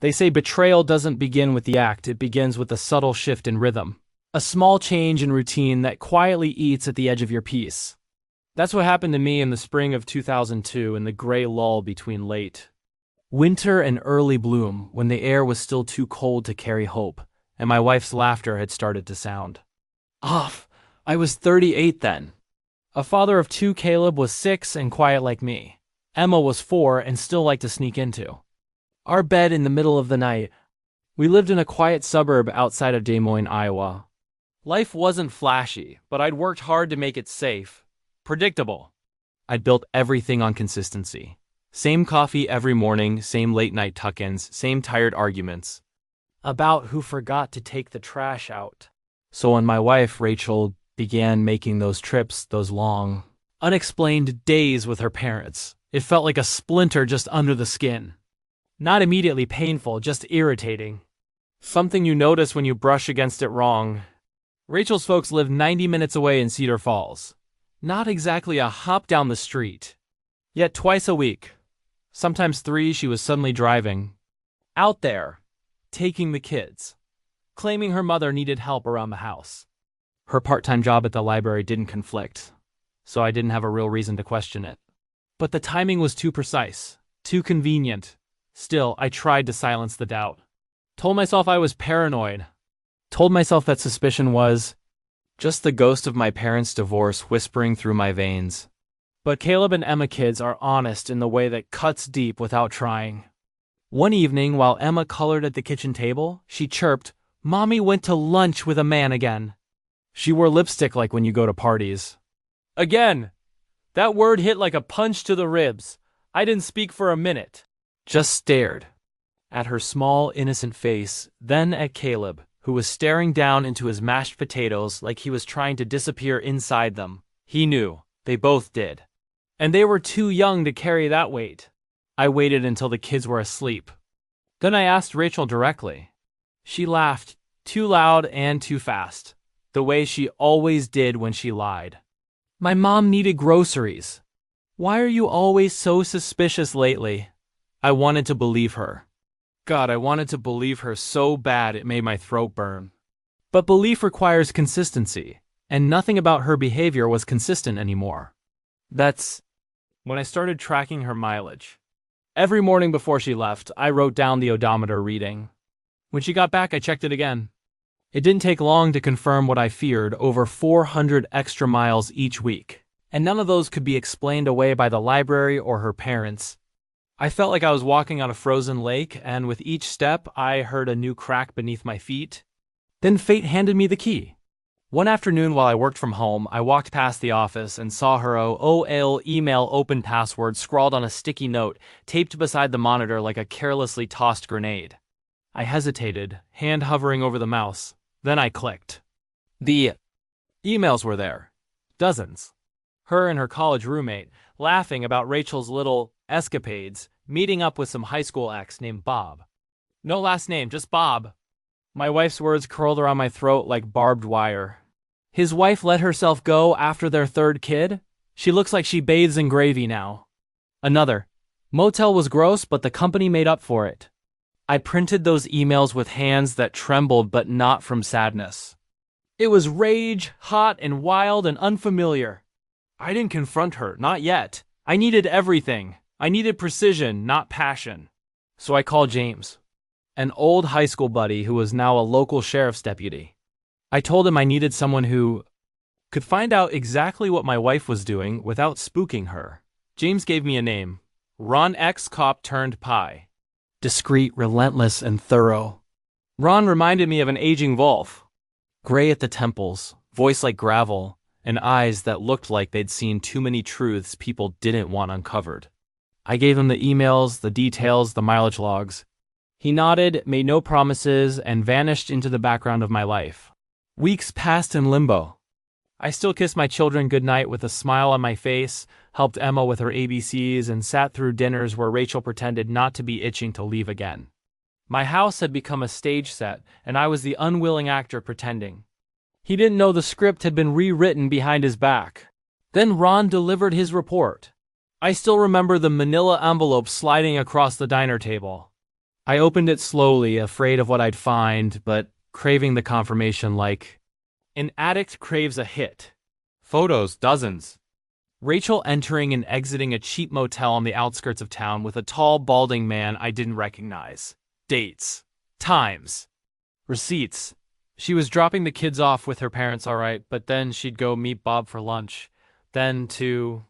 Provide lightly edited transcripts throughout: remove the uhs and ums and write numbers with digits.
They say betrayal doesn't begin with the act, it begins with a subtle shift in rhythm. A small change in routine that quietly eats at the edge of your peace. That's what happened to me in the spring of 2002 in the gray lull between late winter and early bloom, when the air was still too cold to carry hope, and my wife's laughter had started to sound off. I was 38 then. A father of two, Caleb was 6 and quiet like me. Emma was 4 and still liked to sneak into our bed in the middle of the night. We lived in a quiet suburb outside of Des Moines, Iowa. Life wasn't flashy, but I'd worked hard to make it safe, predictable. I'd built everything on consistency. Same coffee every morning, same late-night tuck-ins, same tired arguments about who forgot to take the trash out. So when my wife, Rachel, began making those trips, those long, unexplained days with her parents, it felt like a splinter just under the skin. Not immediately painful, just irritating. Something you notice when you brush against it wrong. Rachel's folks live 90 minutes away in Cedar Falls. Not exactly a hop down the street. Yet twice a week, sometimes 3, she was suddenly driving out there, taking the kids, claiming her mother needed help around the house. Her part-time job at the library didn't conflict, so I didn't have a real reason to question it. But the timing was too precise, too convenient. Still, I tried to silence the doubt. Told myself I was paranoid. Told myself that suspicion was just the ghost of my parents' divorce whispering through my veins. But Caleb and Emma kids are honest in the way that cuts deep without trying. One evening, while Emma colored at the kitchen table, she chirped, "Mommy went to lunch with a man again." She wore lipstick like when you go to parties. Again! That word hit like a punch to the ribs. I didn't speak for a minute. Just stared at her small, innocent face, then at Caleb, who was staring down into his mashed potatoes like he was trying to disappear inside them. He knew. They both did. And they were too young to carry that weight. I waited until the kids were asleep. Then I asked Rachel directly. She laughed, too loud and too fast, the way she always did when she lied. My mom needed groceries. Why are you always so suspicious lately? I wanted to believe her. God, I wanted to believe her so bad it made my throat burn. But belief requires consistency, and nothing about her behavior was consistent anymore. That's when I started tracking her mileage. Every morning before she left, I wrote down the odometer reading. When she got back, I checked it again. It didn't take long to confirm what I feared, over 400 extra miles each week. And none of those could be explained away by the library or her parents. I felt like I was walking on a frozen lake, and with each step, I heard a new crack beneath my feet. Then fate handed me the key. One afternoon while I worked from home, I walked past the office and saw her OL email open password scrawled on a sticky note, taped beside the monitor like a carelessly tossed grenade. I hesitated, hand hovering over the mouse. Then I clicked. The emails were there. Dozens. Her and her college roommate, laughing about Rachel's little escapades, meeting up with some high school ex named Bob. No last name, just Bob. My wife's words curled around my throat like barbed wire. His wife let herself go after their 3rd kid? She looks like she bathes in gravy now. Another. Motel was gross, but the company made up for it. I printed those emails with hands that trembled, but not from sadness. It was rage, hot and wild and unfamiliar. I didn't confront her, not yet. I needed everything. I needed precision, not passion. So I called James, an old high school buddy who was now a local sheriff's deputy. I told him I needed someone who could find out exactly what my wife was doing without spooking her. James gave me a name, Ron X Cop turned Pie. Discreet, relentless, and thorough. Ron reminded me of an aging Wolf. Gray at the temples, voice like gravel, and eyes that looked like they'd seen too many truths people didn't want uncovered. I gave him the emails, the details, the mileage logs. He nodded, made no promises, and vanished into the background of my life. Weeks passed in limbo. I still kissed my children goodnight with a smile on my face, helped Emma with her ABCs, and sat through dinners where Rachel pretended not to be itching to leave again. My house had become a stage set, and I was the unwilling actor pretending. He didn't know the script had been rewritten behind his back. Then Ron delivered his report. I still remember the manila envelope sliding across the diner table. I opened it slowly, afraid of what I'd find, but craving the confirmation like an addict craves a hit. Photos, dozens. Rachel entering and exiting a cheap motel on the outskirts of town with a tall, balding man I didn't recognize. Dates. Times. Receipts. She was dropping the kids off with her parents, all right, but then she'd go meet Bob for lunch. Then to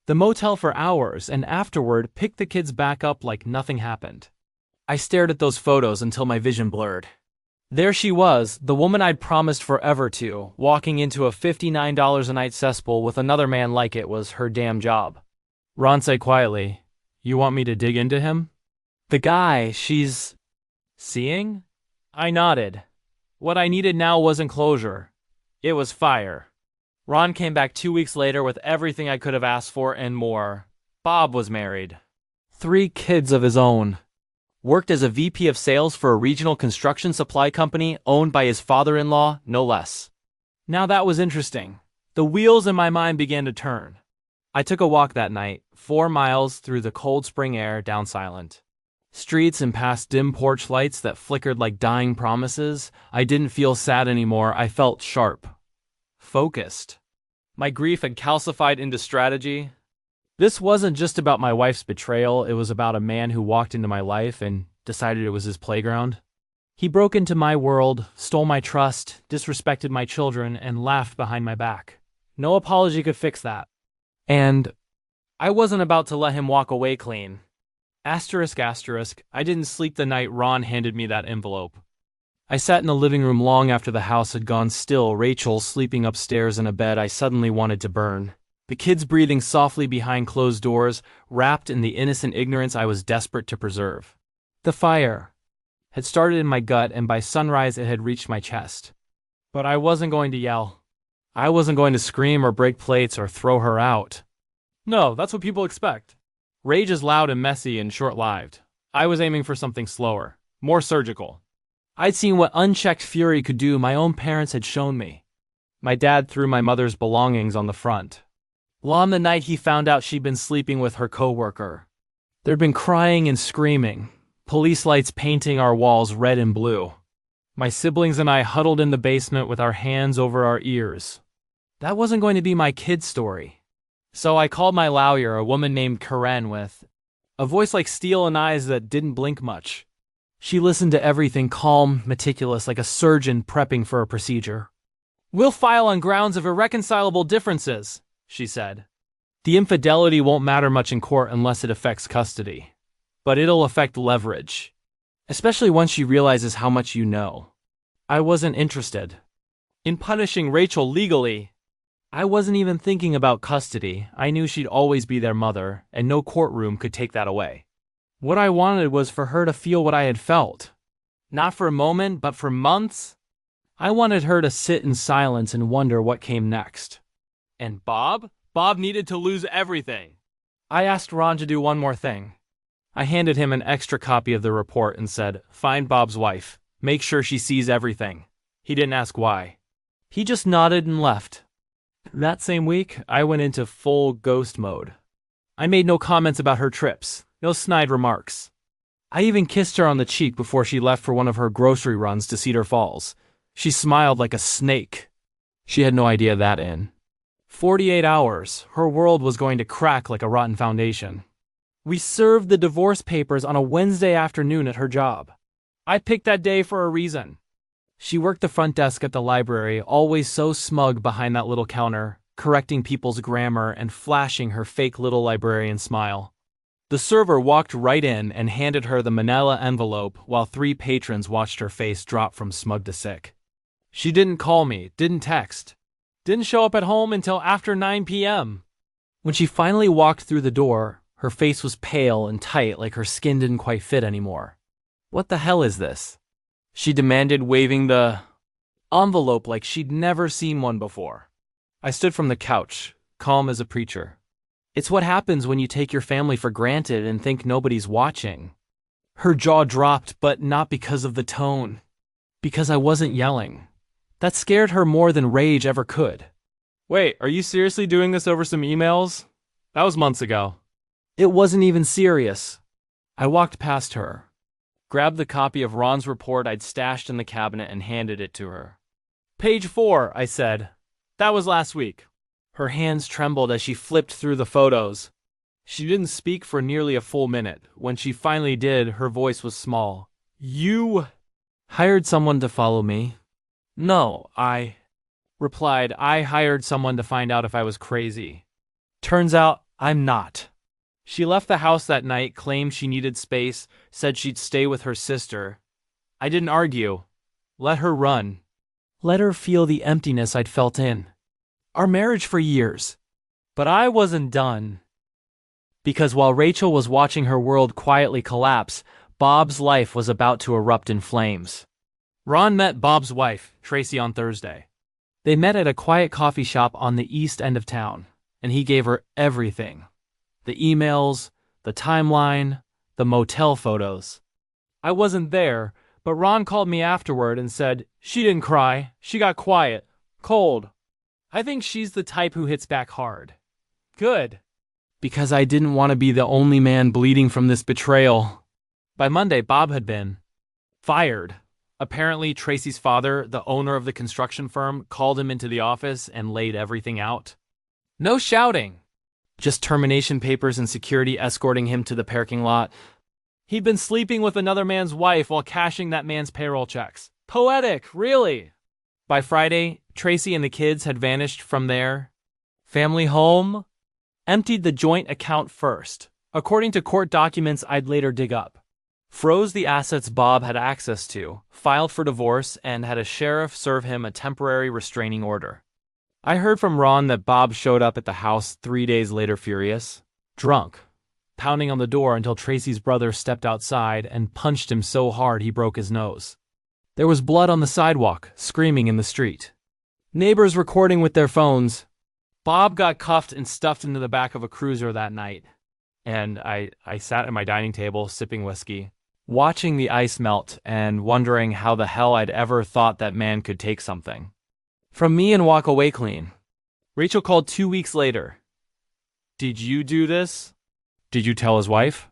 the motel for hours, and afterward pick the kids back up like nothing happened. I stared at those photos until my vision blurred. There she was, the woman I'd promised forever to, walking into a $59 a night cesspool with another man like it was her damn job. Ron said quietly, "You want me to dig into him?" "The guy she's seeing?" I nodded. What I needed now wasn't closure. It was fire. Ron came back 2 weeks later with everything I could have asked for and more. Bob was married. 3 kids of his own. Worked as a VP of sales for a regional construction supply company owned by his father-in-law, no less. Now that was interesting. The wheels in my mind began to turn. I took a walk that night, 4 miles through the cold spring air down Silent. Streets and past dim porch lights that flickered like dying promises. I didn't feel sad anymore, I felt sharp. Focused. My grief had calcified into strategy. This wasn't just about my wife's betrayal, it was about a man who walked into my life and decided it was his playground. He broke into my world, stole my trust, disrespected my children, and laughed behind my back. No apology could fix that. And I wasn't about to let him walk away clean. Asterisk, asterisk, I didn't sleep the night Ron handed me that envelope. I sat in the living room long after the house had gone still, Rachel sleeping upstairs in a bed I suddenly wanted to burn. The kids breathing softly behind closed doors, wrapped in the innocent ignorance I was desperate to preserve. The fire had started in my gut, and by sunrise it had reached my chest. But I wasn't going to yell. I wasn't going to scream or break plates or throw her out. No, that's what people expect. Rage is loud and messy and short-lived. I was aiming for something slower, more surgical. I'd seen what unchecked fury could do. My own parents had shown me. My dad threw my mother's belongings on the front. On the night he found out she'd been sleeping with her coworker. There'd been crying and screaming, police lights painting our walls red and blue. My siblings and I huddled in the basement with our hands over our ears. That wasn't going to be my kid's story. So I called my lawyer, a woman named Karen, with a voice like steel and eyes that didn't blink much. She listened to everything, calm, meticulous, like a surgeon prepping for a procedure. "We'll file on grounds of irreconcilable differences," she said. "The infidelity won't matter much in court unless it affects custody. But it'll affect leverage. Especially once she realizes how much you know." I wasn't interested in punishing Rachel legally. I wasn't even thinking about custody. I knew she'd always be their mother, and no courtroom could take that away. What I wanted was for her to feel what I had felt. Not for a moment, but for months. I wanted her to sit in silence and wonder what came next. And Bob? Bob needed to lose everything. I asked Ron to do one more thing. I handed him an extra copy of the report and said, "Find Bob's wife. Make sure she sees everything." He didn't ask why. He just nodded and left. That same week, I went into full ghost mode. I made no comments about her trips, no snide remarks. I even kissed her on the cheek before she left for one of her grocery runs to Cedar Falls. She smiled like a snake. She had no idea that in 48 hours, her world was going to crack like a rotten foundation. We served the divorce papers on a Wednesday afternoon at her job. I picked that day for a reason. She worked the front desk at the library, always so smug behind that little counter, correcting people's grammar and flashing her fake little librarian smile. The server walked right in and handed her the manila envelope while 3 patrons watched her face drop from smug to sick. She didn't call me, didn't text, didn't show up at home until after 9 p.m. When she finally walked through the door, her face was pale and tight, like her skin didn't quite fit anymore. "What the hell is this?" she demanded, waving the envelope like she'd never seen one before. I stood from the couch, calm as a preacher. It's what happens when you take your family for granted and think nobody's watching. Her jaw dropped, but not because of the tone. Because I wasn't yelling. That scared her more than rage ever could. "Wait, are you seriously doing this over some emails? That was months ago." It wasn't even serious. I walked past her. grabbed the copy of Ron's report I'd stashed in the cabinet and handed it to her. "Page 4, I said. "That was last week." Her hands trembled as she flipped through the photos. She didn't speak for nearly a full minute. When she finally did, her voice was small. "You hired someone to follow me?" "No, I replied. "I hired someone to find out if I was crazy. Turns out I'm not." She left the house that night, claimed she needed space, said she'd stay with her sister. I didn't argue. Let her run. Let her feel the emptiness I'd felt in our marriage for years. But I wasn't done. Because while Rachel was watching her world quietly collapse, Bob's life was about to erupt in flames. Ron met Bob's wife, Tracy, on Thursday. They met at a quiet coffee shop on the east end of town, and he gave her everything. The emails, the timeline, the motel photos. I wasn't there, but Ron called me afterward and said, "She didn't cry, she got quiet, cold. I think she's the type who hits back hard." Good. Because I didn't want to be the only man bleeding from this betrayal. By Monday, Bob had been fired. Apparently, Tracy's father, the owner of the construction firm, called him into the office and laid everything out. No shouting. Just termination papers and security escorting him to the parking lot. He'd been sleeping with another man's wife while cashing that man's payroll checks. Poetic, really. By Friday, Tracy and the kids had vanished from their family home. Emptied the joint account first, according to court documents I'd later dig up. Froze the assets Bob had access to, filed for divorce, and had a sheriff serve him a temporary restraining order. I heard from Ron that Bob showed up at the house 3 days later furious, drunk, pounding on the door until Tracy's brother stepped outside and punched him so hard he broke his nose. There was blood on the sidewalk, screaming in the street. Neighbors recording with their phones. Bob got cuffed and stuffed into the back of a cruiser that night, and I sat at my dining table sipping whiskey, watching the ice melt and wondering how the hell I'd ever thought that man could take something from me and walk away clean. Rachel called 2 weeks later. "Did you do this? Did you tell his wife?"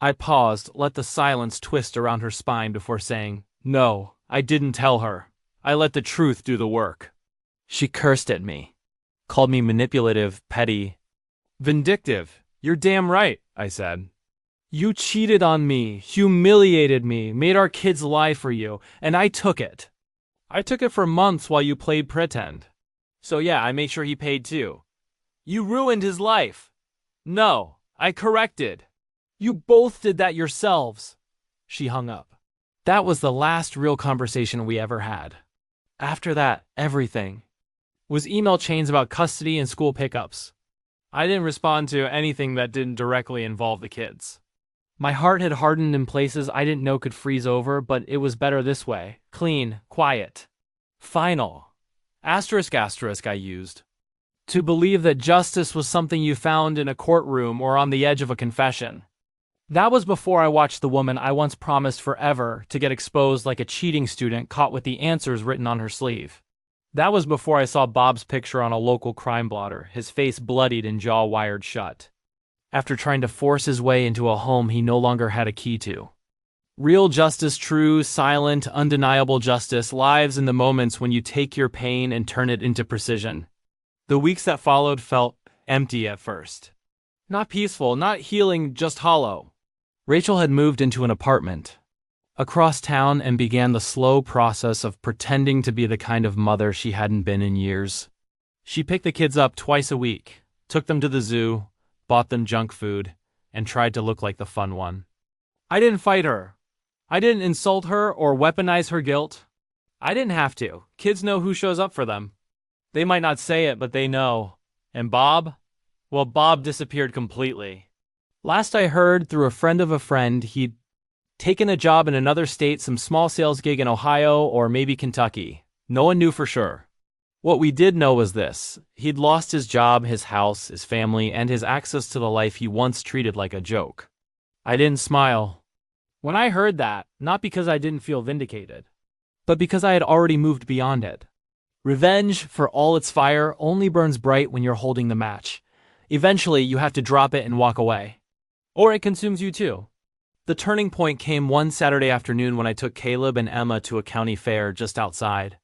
I paused, let the silence twist around her spine before saying, "No, I didn't tell her. I let the truth do the work." She cursed at me, called me manipulative, petty, vindictive. "You're damn right," I said. "You cheated on me, humiliated me, made our kids lie for you, and I took it. I took it for months while you played pretend. So yeah, I made sure he paid too. You ruined his life. No, I corrected. You both did that yourselves." She hung up. That was the last real conversation we ever had. After that, everything was email chains about custody and school pickups. I didn't respond to anything that didn't directly involve the kids. My heart had hardened in places I didn't know could freeze over, but it was better this way. Clean, quiet. Final. Asterisk I used. To believe that justice was something you found in a courtroom or on the edge of a confession. That was before I watched the woman I once promised forever to get exposed like a cheating student caught with the answers written on her sleeve. That was before I saw Bob's picture on a local crime blotter, his face bloodied and jaw wired shut, after trying to force his way into a home he no longer had a key to. Real justice, true, silent, undeniable justice, lives in the moments when you take your pain and turn it into precision. The weeks that followed felt empty at first. Not peaceful, not healing, just hollow. Rachel had moved into an apartment across town and began the slow process of pretending to be the kind of mother she hadn't been in years. She picked the kids up twice a week, took them to the zoo, bought them junk food, and tried to look like the fun one. I didn't fight her. I didn't insult her or weaponize her guilt. I didn't have to. Kids know who shows up for them. They might not say it, but they know. And Bob? Well, Bob disappeared completely. Last I heard, through a friend of a friend, he'd taken a job in another state, some small sales gig in Ohio or maybe Kentucky. No one knew for sure. What we did know was this: he'd lost his job, his house, his family, and his access to the life he once treated like a joke. I didn't smile when I heard that, not because I didn't feel vindicated, but because I had already moved beyond it. Revenge, for all its fire, only burns bright when you're holding the match. Eventually, you have to drop it and walk away. Or it consumes you too. The turning point came one Saturday afternoon when I took Caleb and Emma to a county fair just outside.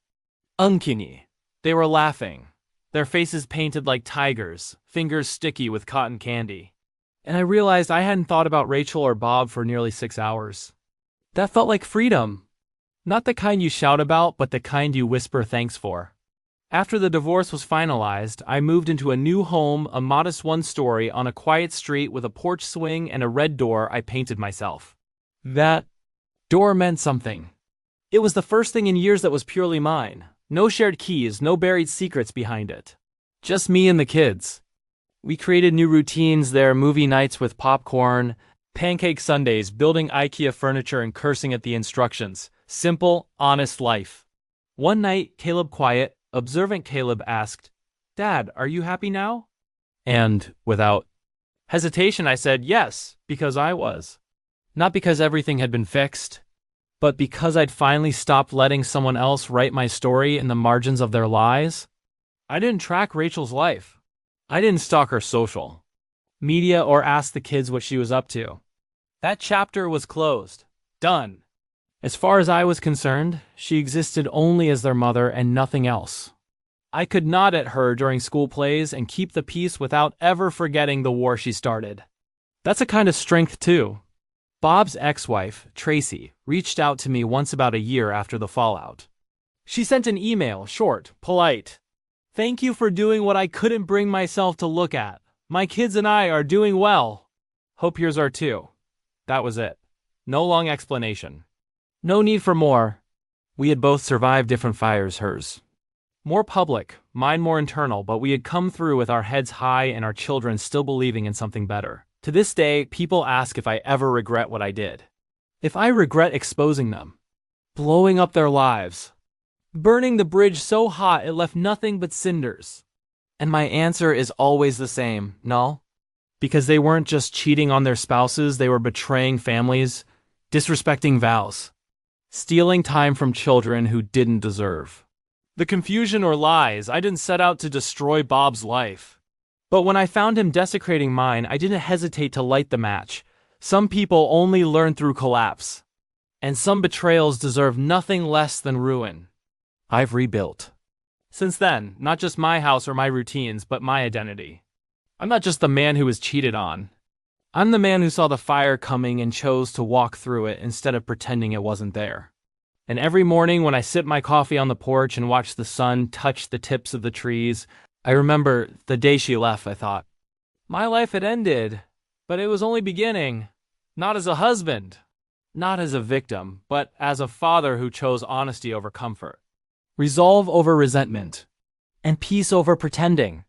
Unkini. They were laughing, their faces painted like tigers, fingers sticky with cotton candy. And I realized I hadn't thought about Rachel or Bob for nearly 6 hours. That felt like freedom. Not the kind you shout about, but the kind you whisper thanks for. After the divorce was finalized, I moved into a new home, a modest one-story on a quiet street with a porch swing and a red door I painted myself. That door meant something. It was the first thing in years that was purely mine. No shared keys, no buried secrets behind it. Just me and the kids. We created new routines there, movie nights with popcorn, pancake Sundays, building IKEA furniture and cursing at the instructions. Simple, honest life. One night, quiet, observant Caleb asked, "Dad, are you happy now?" And, without hesitation, I said yes, because I was. Not because everything had been fixed, but because I'd finally stopped letting someone else write my story in the margins of their lies. I didn't track Rachel's life. I didn't stalk her social media or ask the kids what she was up to. That chapter was closed. Done. As far as I was concerned, she existed only as their mother and nothing else. I could nod at her during school plays and keep the peace without ever forgetting the war she started. That's a kind of strength, too. Bob's ex-wife, Tracy, reached out to me once about a year after the fallout. She sent an email, short, polite. "Thank you for doing what I couldn't bring myself to look at. My kids and I are doing well. Hope yours are too." That was it. No long explanation. No need for more. We had both survived different fires, hers more public, mine more internal, but we had come through with our heads high and our children still believing in something better. To this day, people ask if I ever regret what I did. If I regret exposing them, blowing up their lives, burning the bridge so hot it left nothing but cinders. And my answer is always the same, no. Because they weren't just cheating on their spouses, they were betraying families, disrespecting vows, stealing time from children who didn't deserve. The confusion or lies, I didn't set out to destroy Bob's life. But when I found him desecrating mine, I didn't hesitate to light the match. Some people only learn through collapse. And some betrayals deserve nothing less than ruin. I've rebuilt. Since then, not just my house or my routines, but my identity. I'm not just the man who was cheated on. I'm the man who saw the fire coming and chose to walk through it instead of pretending it wasn't there. And every morning when I sip my coffee on the porch and watch the sun touch the tips of the trees, I remember the day she left, I thought, my life had ended, but it was only beginning. Not as a husband, not as a victim, but as a father who chose honesty over comfort, resolve over resentment, and peace over pretending.